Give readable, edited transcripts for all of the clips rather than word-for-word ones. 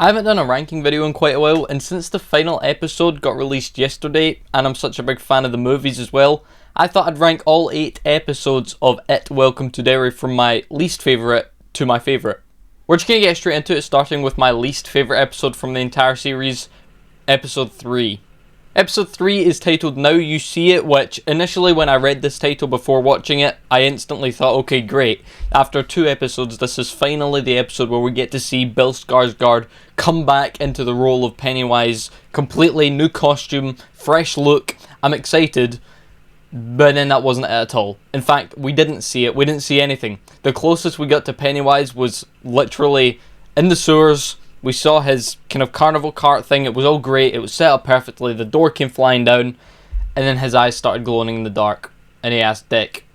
I haven't done a ranking video in quite a while, and since the final episode got released yesterday, and I'm such a big fan of the movies as well, I thought I'd rank all 8 episodes of It Welcome to Derry from my least favourite to my favourite. We're just going to get straight into it, starting with my least favourite episode from the entire series, Episode 3. Episode 3 is titled Now You See It, which initially when I read this title before watching it, I instantly thought, okay, great. After 2 episodes, this is finally the episode where we get to see Bill Skarsgård come back into the role of Pennywise. Completely new costume, fresh look. I'm excited, but then that wasn't it at all. In fact, we didn't see it. We didn't see anything. The closest we got to Pennywise was literally in the sewers. We saw his kind of carnival cart thing. It was all great. It was set up perfectly. The door came flying down, and then his eyes started glowing in the dark. And he asked Dick,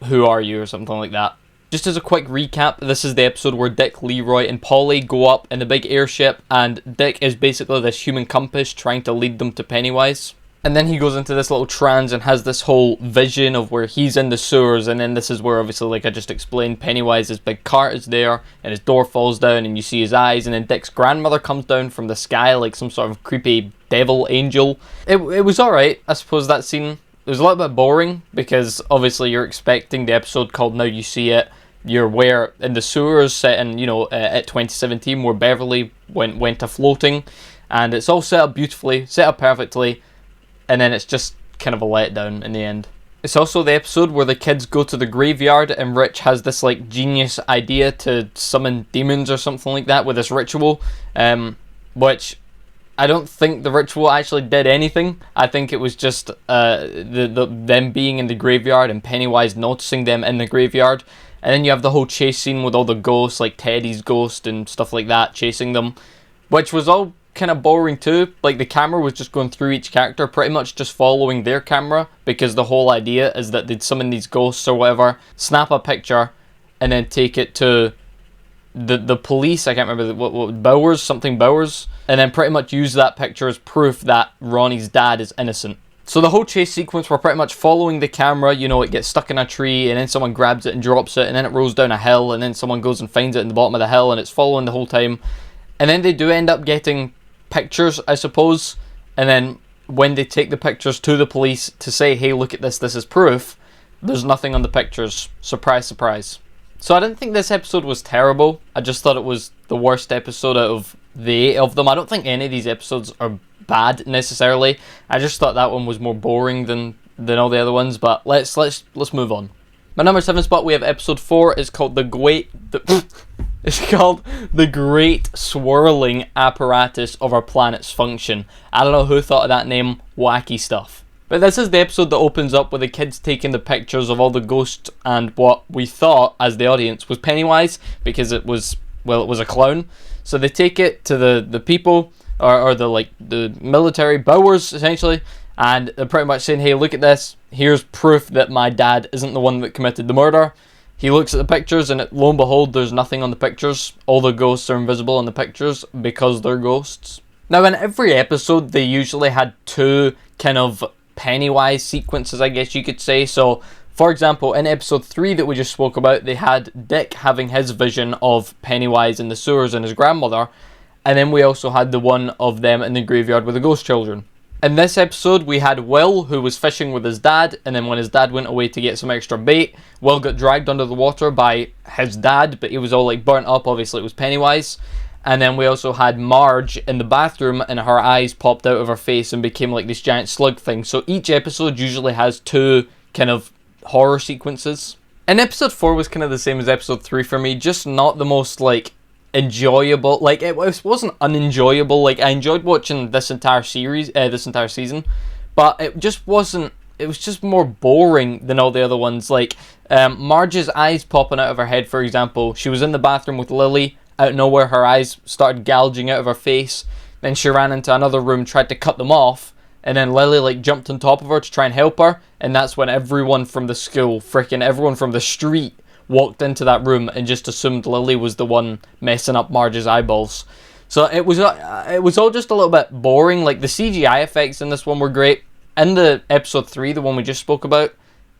"Who are you?" or something like that. Just as a quick recap, this is the episode where Dick, Leroy, and Polly go up in the big airship, and Dick is basically this human compass trying to lead them to Pennywise. And then he goes into this little trance and has this whole vision of where he's in the sewers, and then this is where, obviously, like I just explained, Pennywise's big cart is there, and his door falls down, and you see his eyes, and then Dick's grandmother comes down from the sky like some sort of creepy devil angel. It was alright. I suppose that scene, it was a little bit boring, because obviously you're expecting the episode called Now You See It. You're where in the sewers set in, at 2017, where Beverly went to floating, and it's all set up beautifully, set up perfectly, and then it's just kind of a letdown in the end. It's also the episode where the kids go to the graveyard and Rich has this like genius idea to summon demons or something like that with this ritual, which I don't think the ritual actually did anything. I think it was just them being in the graveyard and Pennywise noticing them in the graveyard. And then you have the whole chase scene with all the ghosts, like Teddy's ghost and stuff like that, chasing them, which was all kind of boring too. Like the camera was just going through each character, pretty much just following their camera, because the whole idea is that they'd summon these ghosts or whatever, snap a picture, and then take it to the police. I can't remember what Bowers, and then pretty much use that picture as proof that Ronnie's dad is innocent. So the whole chase sequence, we're pretty much following the camera. It gets stuck in a tree, and then someone grabs it and drops it, and then it rolls down a hill, and then someone goes and finds it in the bottom of the hill, and it's following the whole time. And then they do end up getting pictures, I suppose, and then when they take the pictures to the police to say, hey, look at this is proof, there's nothing on the pictures. Surprise, surprise. So I didn't think this episode was terrible. I just thought it was the worst episode out of the 8 of them. I don't think any of these episodes are bad necessarily. I just thought that one was more boring than all the other ones, but let's move on. My number 7 spot, we have episode 4. It's called It's called The Great Swirling Apparatus of Our Planet's Function. I don't know who thought of that name. Wacky stuff. But this is the episode that opens up with the kids taking the pictures of all the ghosts and what we thought as the audience was Pennywise, because it was a clown. So they take it to the people, or the military, Bowers essentially, and they're pretty much saying, hey, look at this. Here's proof that my dad isn't the one that committed the murder. He looks at the pictures, and lo and behold, there's nothing on the pictures. All the ghosts are invisible on the pictures because they're ghosts. Now, in every episode, they usually had 2 kind of Pennywise sequences, I guess you could say. So, for example, in episode 3 that we just spoke about, they had Dick having his vision of Pennywise in the sewers and his grandmother. And then we also had the one of them in the graveyard with the ghost children. In this episode, we had Will, who was fishing with his dad, and then when his dad went away to get some extra bait, Will got dragged under the water by his dad, but he was all like burnt up. Obviously it was Pennywise. And then we also had Marge in the bathroom, and her eyes popped out of her face and became like this giant slug thing. So each episode usually has 2 kind of horror sequences. And episode 4 was kind of the same as episode 3 for me, just not the most like enjoyable. Like it wasn't unenjoyable. Like I enjoyed watching this entire season, but it just wasn't. It was just more boring than all the other ones. Like Marge's eyes popping out of her head, for example. She was in the bathroom with Lily. Out of nowhere, her eyes started gouging out of her face. Then she ran into another room, tried to cut them off, and then Lily like jumped on top of her to try and help her. And that's when everyone from the school, freaking everyone from the street, walked into that room and just assumed Lily was the one messing up Marge's eyeballs. So it was all just a little bit boring. Like the CGI effects in this one were great. In the episode 3, the one we just spoke about,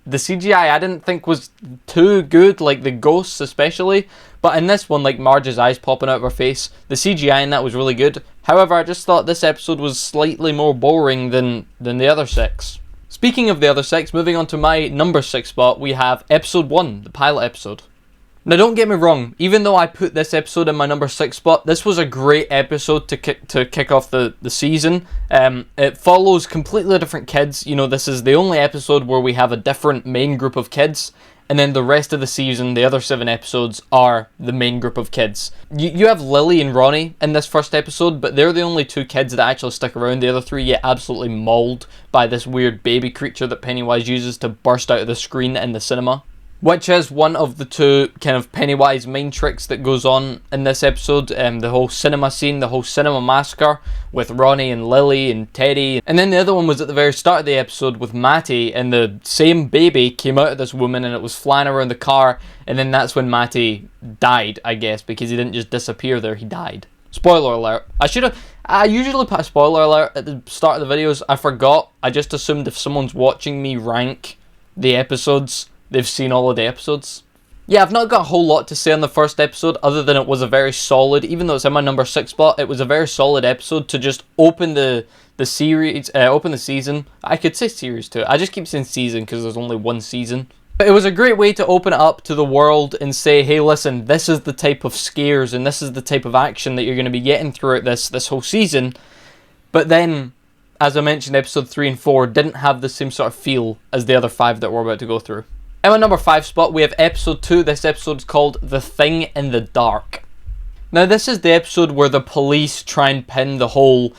the CGI I didn't think was too good, like the ghosts especially. But in this one, like Marge's eyes popping out of her face, the CGI in that was really good. However, I just thought this episode was slightly more boring than the other 6. Speaking of the other 6, moving on to my number 6 spot, we have episode 1, the pilot episode. Now don't get me wrong, even though I put this episode in my number 6 spot, this was a great episode to kick off the season. It follows completely different kids. You know, this is the only episode where we have a different main group of kids, and then the rest of the season, the other 7 episodes, are the main group of kids. You have Lily and Ronnie in this first episode, but they're the only 2 kids that actually stick around. The other 3 get absolutely mauled by this weird baby creature that Pennywise uses to burst out of the screen in the cinema, which is one of the 2 kind of Pennywise mind tricks that goes on in this episode. The whole cinema scene, the whole cinema massacre with Ronnie and Lily and Teddy. And then the other one was at the very start of the episode with Matty, and the same baby came out of this woman and it was flying around the car, and then that's when Matty died, I guess, because he didn't just disappear there, he died. Spoiler alert. I usually put a spoiler alert at the start of the videos. I forgot. I just assumed if someone's watching me rank the episodes, they've seen all of the episodes. Yeah, I've not got a whole lot to say on the first episode, other than it was a very solid, even though it's in my number 6 spot, it was a very solid episode to just open the series, open the season. I could say series too. I just keep saying season because there's only one season. But it was a great way to open it up to the world and say, hey, listen, this is the type of scares and this is the type of action that you're going to be getting throughout this whole season. But then, as I mentioned, episode 3 and 4 didn't have the same sort of feel as the other 5 that we're about to go through. In my number 5 spot, we have episode 2. This episode is called The Thing in the Dark. Now, this is the episode where the police try and pin the whole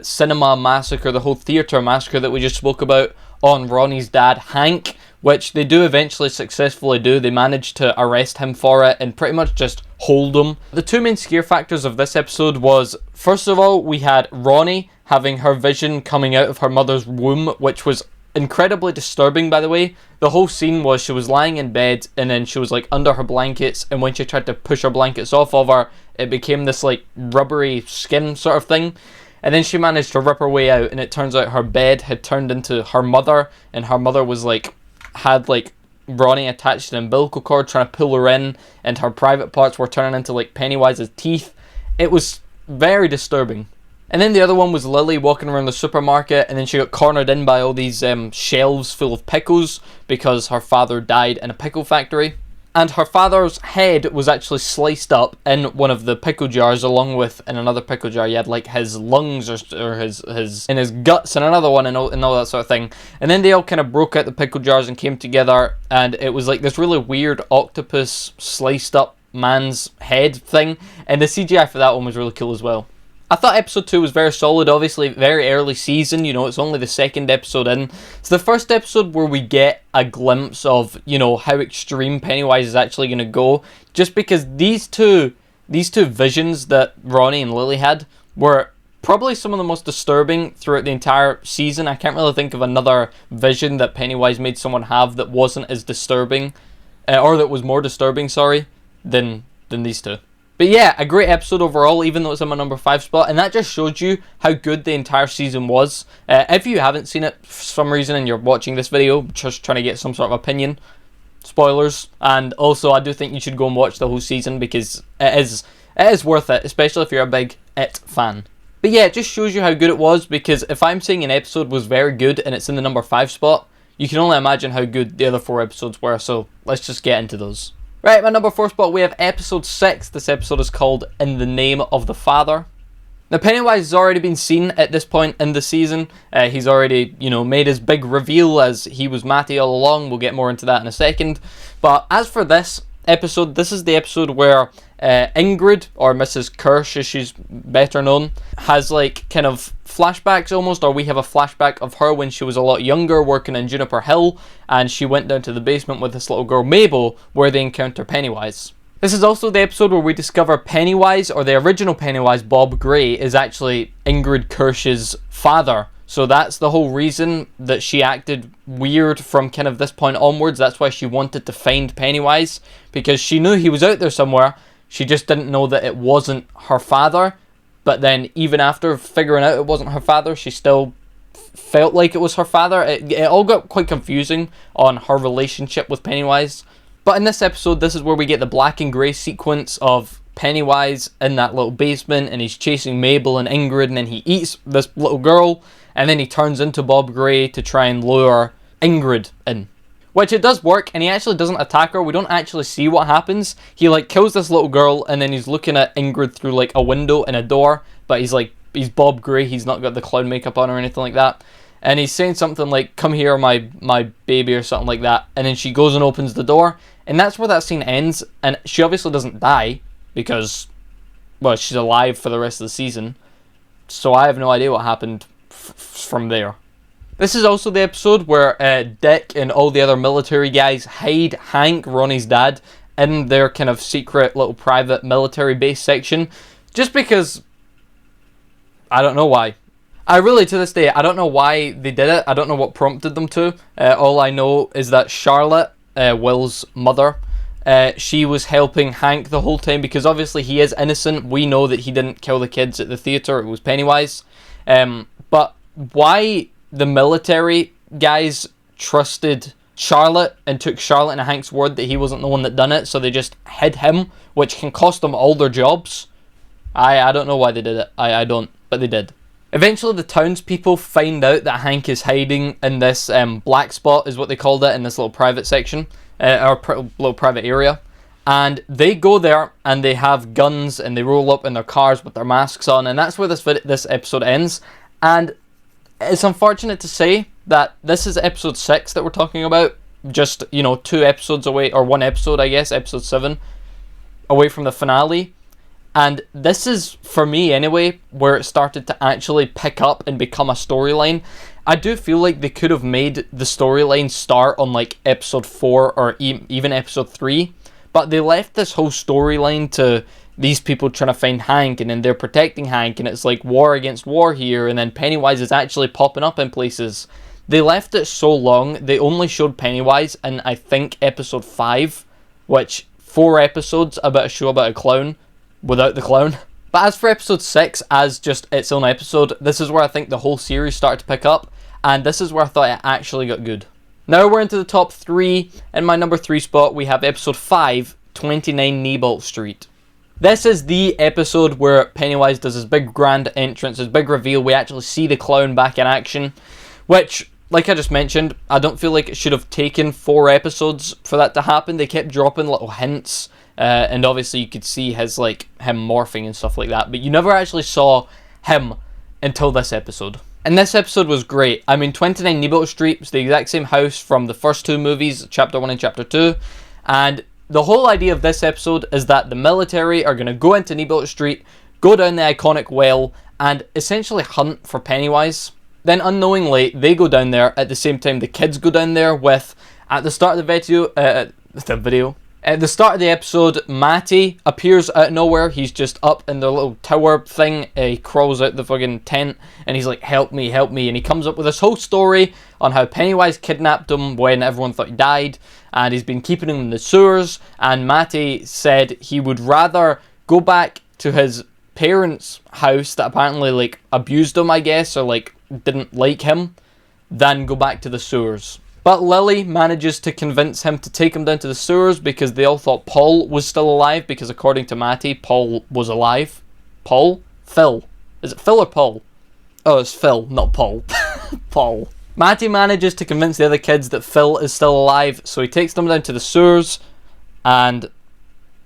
cinema massacre, the whole theatre massacre that we just spoke about, on Ronnie's dad, Hank, which they do eventually successfully do. They manage to arrest him for it and pretty much just hold him. The 2 main scare factors of this episode was, first of all, we had Ronnie having her vision coming out of her mother's womb, which was incredibly disturbing, by the way. The whole scene was she was lying in bed and then she was like under her blankets, and when she tried to push her blankets off of her, it became this like rubbery skin sort of thing. And then she managed to rip her way out, and it turns out her bed had turned into her mother, and her mother was like, had like Ronnie attached to an umbilical cord trying to pull her in, and her private parts were turning into like Pennywise's teeth. It was very disturbing. And then the other one was Lily walking around the supermarket, and then she got cornered in by all these shelves full of pickles because her father died in a pickle factory. And her father's head was actually sliced up in one of the pickle jars, along with, in another pickle jar, you had like his lungs or his guts in another one, and all that sort of thing. And then they all kind of broke out the pickle jars and came together, and it was like this really weird octopus sliced up man's head thing. And the CGI for that one was really cool as well. I thought episode 2 was very solid, obviously very early season, you know, it's only the 2nd episode in. It's the first episode where we get a glimpse of, you know, how extreme Pennywise is actually going to go, just because these two visions that Ronnie and Lily had were probably some of the most disturbing throughout the entire season. I can't really think of another vision that Pennywise made someone have that wasn't as disturbing, or that was more disturbing, sorry, than these two. But yeah, a great episode overall, even though it's in my number 5 spot, and that just showed you how good the entire season was. If you haven't seen it for some reason and you're watching this video, just trying to get some sort of opinion, spoilers, and also I do think you should go and watch the whole season because it is worth it, especially if you're a big It fan. But yeah, it just shows you how good it was, because if I'm saying an episode was very good and it's in the number 5 spot, you can only imagine how good the other 4 episodes were, so let's just get into those. Right, my number 4 spot, we have episode 6. This episode is called In the Name of the Father. Now, Pennywise has already been seen at this point in the season. He's already, you know, made his big reveal as he was Matty all along. We'll get more into that in a second. But as for this episode, this is the episode where Ingrid, or Mrs. Kirsch as she's better known, has like kind of flashbacks almost, or we have a flashback of her when she was a lot younger working in Juniper Hill, and she went down to the basement with this little girl Mabel where they encounter Pennywise. This is also the episode where we discover Pennywise, or the original Pennywise, Bob Gray, is actually Ingrid Kirsch's father. So that's the whole reason that she acted weird from kind of this point onwards. That's why she wanted to find Pennywise, because she knew he was out there somewhere. She just didn't know that it wasn't her father. But then even after figuring out it wasn't her father, she still felt like it was her father. It all got quite confusing on her relationship with Pennywise. But in this episode, this is where we get the black and grey sequence of Pennywise in that little basement, and he's chasing Mabel and Ingrid, and then he eats this little girl, and then he turns into Bob Gray to try and lure Ingrid in. Which it does work, and he actually doesn't attack her. We don't actually see what happens. He like kills this little girl, and then he's looking at Ingrid through like a window and a door, but he's Bob Gray, he's not got the clown makeup on or anything like that. And he's saying something like, "Come here, my baby," or something like that. And then she goes and opens the door, and that's where that scene ends. And she obviously doesn't die, because, well, she's alive for the rest of the season. So I have no idea what happened from there. This is also the episode where Dick and all the other military guys hide Hank, Ronnie's dad, in their kind of secret little private military base section. Just because, I don't know why. I really, to this day, I don't know why they did it. I don't know what prompted them to. All I know is that Charlotte, Will's mother, she was helping Hank the whole time, because obviously he is innocent. We know that he didn't kill the kids at the theatre. It was Pennywise. But why the military guys trusted Charlotte and took Charlotte and Hank's word that he wasn't the one that done it, so they just hid him, which can cost them all their jobs. I don't know why they did it. I don't, but they did. Eventually, the townspeople find out that Hank is hiding in this black spot, is what they called it, in this little private section, little private area. And they go there, and they have guns, and they roll up in their cars with their masks on, and that's where this episode ends. And it's unfortunate to say that this is episode 6 that we're talking about, just, 2 episodes away, or 1 episode, I guess, episode 7, away from the finale. And this is, for me anyway, where it started to actually pick up and become a storyline. I do feel like they could have made the storyline start on like episode 4 or even episode 3, but they left this whole storyline to these people trying to find Hank, and then they're protecting Hank, and it's like war against war here, and then Pennywise is actually popping up in places. They left it so long. They only showed Pennywise in, I think, episode 5, which 4 episodes about a show about a clown without the clown. But as for episode 6, as just its own episode, this is where I think the whole series started to pick up, and this is where I thought it actually got good. Now we're into the top 3. In my number 3 spot, we have episode 5, 29 Neibolt Street. This is the episode where Pennywise does his big grand entrance, his big reveal. We actually see the clown back in action, which, like I just mentioned, I don't feel like it should have taken 4 episodes for that to happen. They kept dropping little hints, and obviously you could see him morphing and stuff like that, but you never actually saw him until this episode. And this episode was great. I mean, 29 Neibolt Street was the exact same house from the first 2 movies, chapter 1 and chapter 2, and the whole idea of this episode is that the military are going to go into Neibolt Street, go down the iconic well, and essentially hunt for Pennywise. Then unknowingly, they go down there at the same time the kids go down there with, at the start of At the start of the episode, Matty appears out of nowhere. He's just up in the little tower thing. He crawls out the fucking tent, and he's like, help me, help me. And he comes up with this whole story on how Pennywise kidnapped him when everyone thought he died, and he's been keeping him in the sewers. And Matty said he would rather go back to his parents' house that apparently, like, abused him, I guess, or, like, didn't like him, than go back to the sewers. But Lily manages to convince him to take him down to the sewers because they all thought Paul was still alive, because according to Matty, Paul was alive. Paul? Phil. Is it Phil or Paul? Oh, it's Phil, not Paul. Paul. Matty manages to convince the other kids that Phil is still alive, so he takes them down to the sewers, and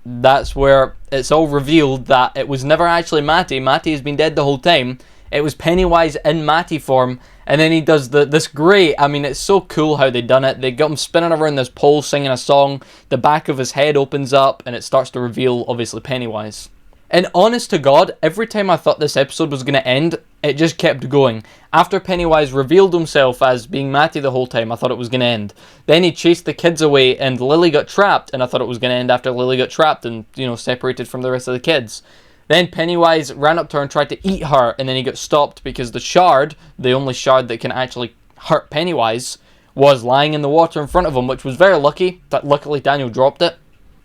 that's where it's all revealed that it was never actually Matty. Matty has been dead the whole time. It was Pennywise in Matty form, and then he does this great, I mean, it's so cool how they done it. They got him spinning around this pole singing a song, the back of his head opens up, and it starts to reveal, obviously, Pennywise. And honest to God, every time I thought this episode was going to end, it just kept going. After Pennywise revealed himself as being Matty the whole time, I thought it was going to end. Then he chased the kids away, and Lily got trapped, and I thought it was going to end after Lily got trapped and, separated from the rest of the kids. Then Pennywise ran up to her and tried to eat her, and then he got stopped because the shard, the only shard that can actually hurt Pennywise, was lying in the water in front of him, which was very lucky, but luckily Daniel dropped it.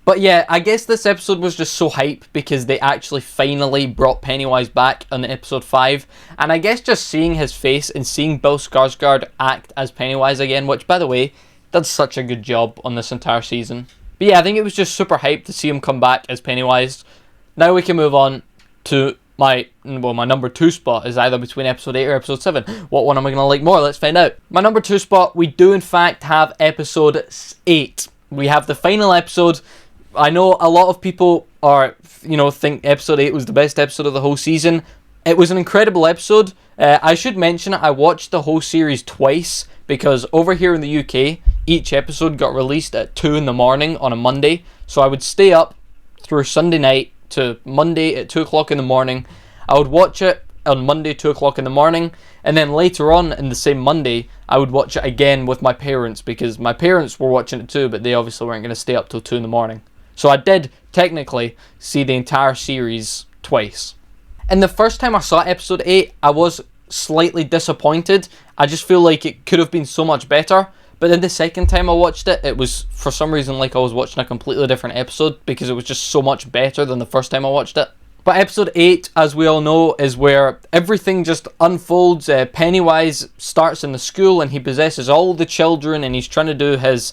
But yeah, I guess this episode was just so hype because they actually finally brought Pennywise back on episode 5. And I guess just seeing his face and seeing Bill Skarsgård act as Pennywise again, which, by the way, did such a good job on this entire season. But yeah, I think it was just super hype to see him come back as Pennywise. Now we can move on to my number 2 spot is either between episode 8 or episode 7. What one am I going to like more? Let's find out. My number 2 spot, we do in fact have episode 8. We have the final episode. I know a lot of people think episode 8 was the best episode of the whole season. It was an incredible episode. I should mention I watched the whole series twice because over here in the UK, each episode got released at 2 in the morning on a Monday. So I would stay up through Sunday night to Monday at 2 o'clock in the morning. I would watch it on Monday, 2 o'clock in the morning. And then later on in the same Monday, I would watch it again with my parents because my parents were watching it too, but they obviously weren't going to stay up till 2 in the morning. So I did technically see the entire series twice. And the first time I saw episode 8, I was slightly disappointed. I just feel like it could have been so much better. But then the second time I watched it, it was for some reason like I was watching a completely different episode because it was just so much better than the first time I watched it. But episode 8, as we all know, is where everything just unfolds. Pennywise starts in the school and he possesses all the children and he's trying to do his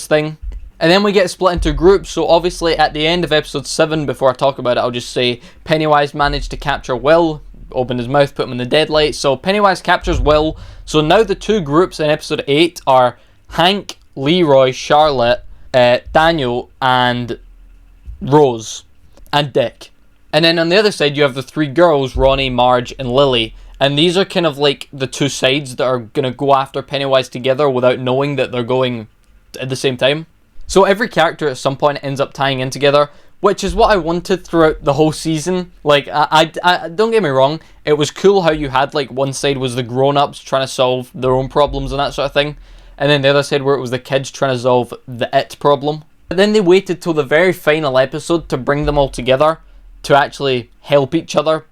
thing. And then we get split into groups, so obviously at the end of episode 7, before I talk about it, I'll just say Pennywise managed to capture Will, open his mouth, put him in the deadlight. So Pennywise captures Will. So now the 2 groups in episode 8 are Hank, Leroy, Charlotte, Daniel, and Rose, and Dick. And then on the other side you have the 3 girls, Ronnie, Marge, and Lily. And these are kind of like the 2 sides that are going to go after Pennywise together without knowing that they're going at the same time. So every character at some point ends up tying in together, which is what I wanted throughout the whole season. Like, I don't get me wrong, it was cool how you had, like, one side was the grown-ups trying to solve their own problems and that sort of thing, and then the other side where it was the kids trying to solve the it problem. But then they waited till the very final episode to bring them all together to actually help each other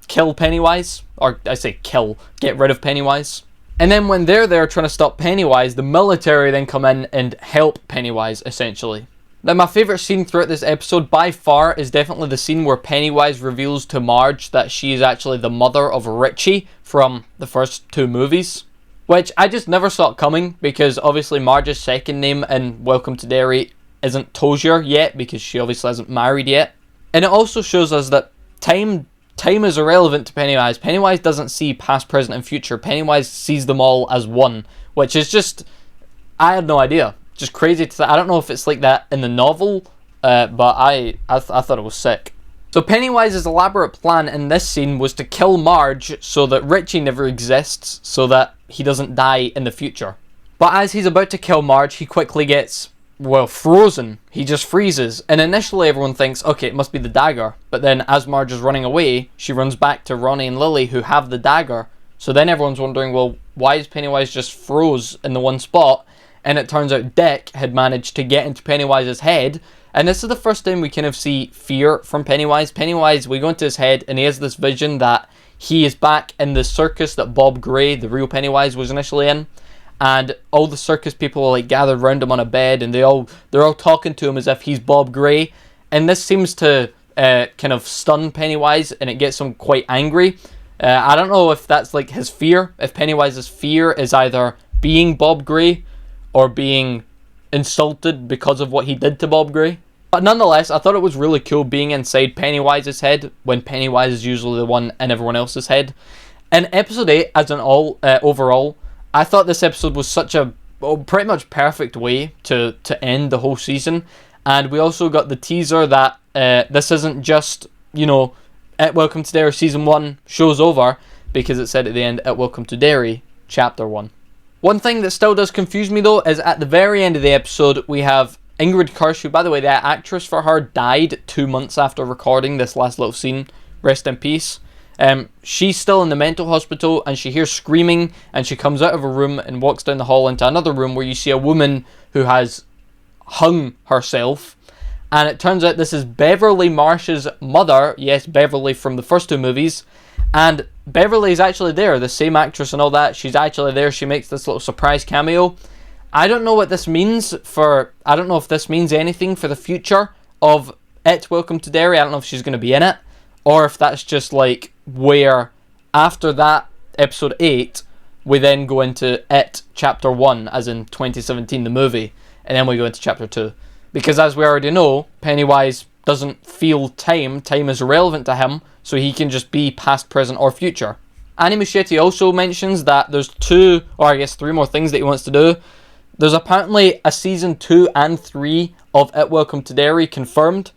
kill Pennywise. Or, I say kill, get rid of Pennywise. And then when they're there trying to stop Pennywise, the military then come in and help Pennywise, essentially. Now, my favourite scene throughout this episode by far is definitely the scene where Pennywise reveals to Marge that she is actually the mother of Richie from the first 2 movies. Which I just never saw it coming because obviously Marge's second name in Welcome to Derry isn't Tozier yet because she obviously hasn't married yet. And it also shows us that time is irrelevant to Pennywise. Pennywise doesn't see past, present, and future. Pennywise sees them all as one, which is just, I had no idea. Just crazy to I don't know if it's like that in the novel, but I thought it was sick. So Pennywise's elaborate plan in this scene was to kill Marge so that Richie never exists, so that he doesn't die in the future. But as he's about to kill Marge, he quickly gets, frozen. He just freezes. And initially everyone thinks, okay, it must be the dagger. But then as Marge is running away, she runs back to Ronnie and Lily who have the dagger. So then everyone's wondering, well, why is Pennywise just froze in the one spot? And it turns out Dick had managed to get into Pennywise's head. And this is the first time we kind of see fear from Pennywise. Pennywise, we go into his head and he has this vision that he is back in the circus that Bob Gray, the real Pennywise, was initially in. And all the circus people are like gathered around him on a bed and they're all talking to him as if he's Bob Gray. And this seems to kind of stun Pennywise and it gets him quite angry. I don't know if that's like his fear, if Pennywise's fear is either being Bob Gray or being insulted because of what he did to Bob Gray. But nonetheless, I thought it was really cool being inside Pennywise's head when Pennywise is usually the one in everyone else's head. In episode 8, as an overall, I thought this episode was such a pretty much perfect way to end the whole season. And we also got the teaser that this isn't just, at Welcome to Derry Season 1, show's over, because it said at the end, at Welcome to Derry, Chapter 1. One thing that still does confuse me though is at the very end of the episode we have Ingrid Kirsch, who by the way the actress for her died 2 months after recording this last little scene, rest in peace. She's still in the mental hospital and she hears screaming and she comes out of a room and walks down the hall into another room where you see a woman who has hung herself. And it turns out this is Beverly Marsh's mother, yes, Beverly from the first 2 movies. And Beverly is actually there, the same actress and all that. She's actually there. She makes this little surprise cameo. I don't know what this means I don't know if this means anything for the future of It Welcome to Derry. I don't know if she's going to be in it, or if that's just like where after that episode 8 we then go into It chapter 1, as in 2017 the movie, and then we go into chapter 2, because as we already know, Pennywise doesn't feel time is irrelevant to him, so he can just be past, present or future. Andy Muschietti also mentions that there's 2 or I guess 3 more things that he wants to do. There's apparently a season 2 and 3 of It Welcome to Derry confirmed,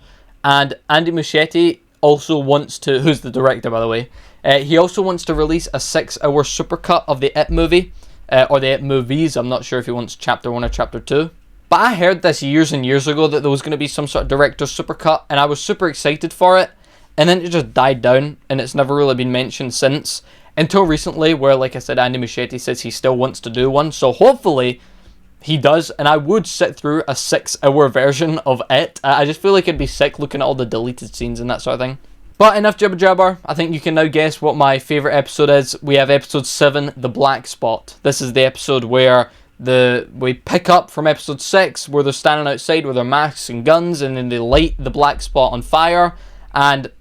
and Andy Muschietti also wants to, who's the director by the way, he also wants to release a 6-hour supercut of the It movie, or the It movies. I'm not sure if he wants chapter 1 or chapter 2. But I heard this years and years ago that there was going to be some sort of director's supercut, and I was super excited for it, and then it just died down, and it's never really been mentioned since, until recently, where, like I said, Andy Muschietti says he still wants to do one, so hopefully he does, and I would sit through a 6-hour version of It. I just feel like it'd be sick looking at all the deleted scenes and that sort of thing. But enough jibber jabber. I think you can now guess what my favourite episode is. We have episode 7, The Black Spot. This is the episode where we pick up from episode 6, where they're standing outside with their masks and guns, and then they light the black spot on fire, and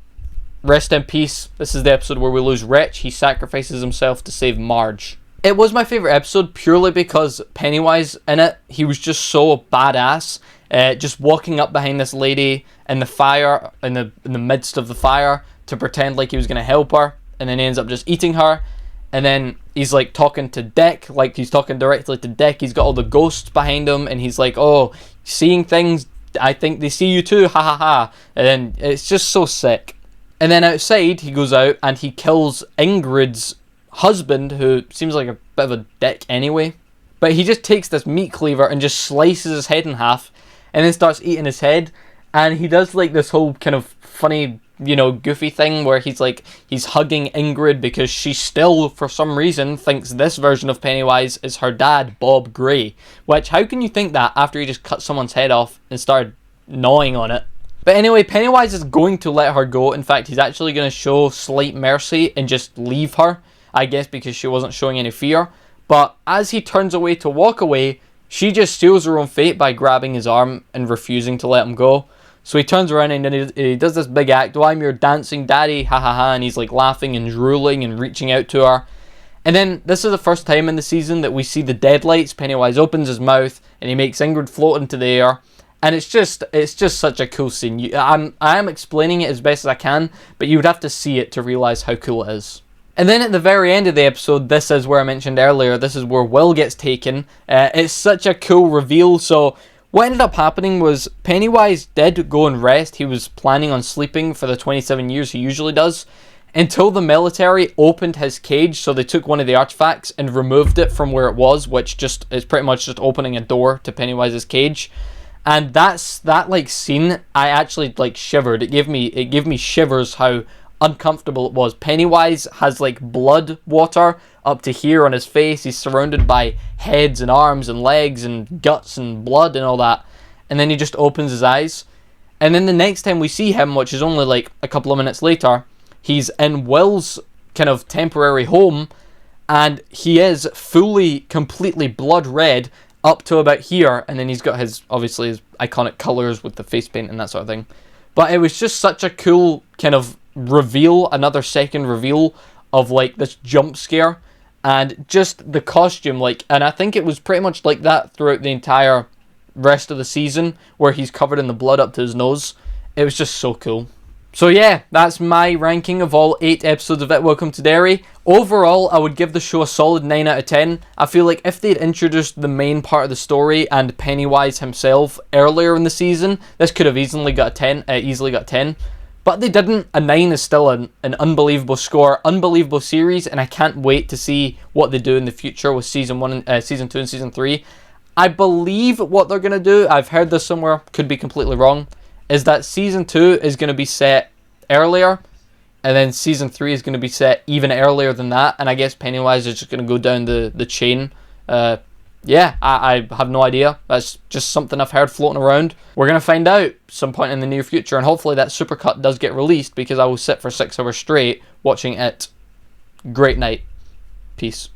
rest in peace, this is the episode where we lose Rich. He sacrifices himself to save Marge. It was my favourite episode purely because Pennywise in it, he was just so badass, just walking up behind this lady in the fire, in the midst of the fire, to pretend like he was going to help her, and then he ends up just eating her. And then he's like talking to Dick, like he's talking directly to Dick. He's got all the ghosts behind him, and he's like, oh, seeing things, I think they see you too, ha ha ha. And then it's just so sick. And then outside, he goes out and he kills Ingrid's husband, who seems like a bit of a dick anyway. But he just takes this meat cleaver and just slices his head in half, and then starts eating his head. And he does like this whole kind of funny, goofy thing where he's hugging Ingrid because she still, for some reason, thinks this version of Pennywise is her dad, Bob Gray. Which, how can you think that after he just cut someone's head off and started gnawing on it? But anyway, Pennywise is going to let her go. In fact, he's actually going to show slight mercy and just leave her, I guess because she wasn't showing any fear. But as he turns away to walk away, she just seals her own fate by grabbing his arm and refusing to let him go. So he turns around and then he does this big act. Oh, I'm your dancing daddy, ha ha ha. And he's like laughing and drooling and reaching out to her. And then this is the first time in the season that we see the deadlights. Pennywise opens his mouth and he makes Ingrid float into the air. And it's just such a cool scene. I am explaining it as best as I can, but you would have to see it to realise how cool it is. And then at the very end of the episode, this is where I mentioned earlier, this is where Will gets taken. It's such a cool reveal. So what ended up happening was Pennywise did go and rest. He was planning on sleeping for the 27 years he usually does, until the military opened his cage. So they took one of the artifacts and removed it from where it was, which just is pretty much just opening a door to Pennywise's cage. And that scene, I actually shivered. It gave me shivers how uncomfortable it was. Pennywise has blood water up to here on his face. He's surrounded by heads and arms and legs and guts and blood and all that. And then he just opens his eyes. And then the next time we see him, which is only a couple of minutes later, he's in Will's kind of temporary home, and he is completely blood red up to about here, and then he's got his iconic colours with the face paint and that sort of thing. But it was just such a cool kind of reveal, another second reveal of this jump scare, and just the costume, and I think it was pretty much like that throughout the entire rest of the season, where he's covered in the blood up to his nose. It was just so cool. So yeah, that's my ranking of all 8 episodes of It Welcome to Derry. Overall, I would give the show a solid 9 out of 10. I feel like if they'd introduced the main part of the story and Pennywise himself earlier in the season, this could have easily got 10. But they didn't. A 9 is still an unbelievable score, unbelievable series, and I can't wait to see what they do in the future with season 1, season 2 and season 3. I believe what they're going to do, I've heard this somewhere, could be completely wrong, is that season 2 is going to be set earlier, and then season 3 is going to be set even earlier than that, and I guess Pennywise is just going to go down the chain. Yeah, I have no idea. That's just something I've heard floating around. We're going to find out some point in the near future, and hopefully that supercut does get released, because I will sit for 6 hours straight watching it. Great night. Peace.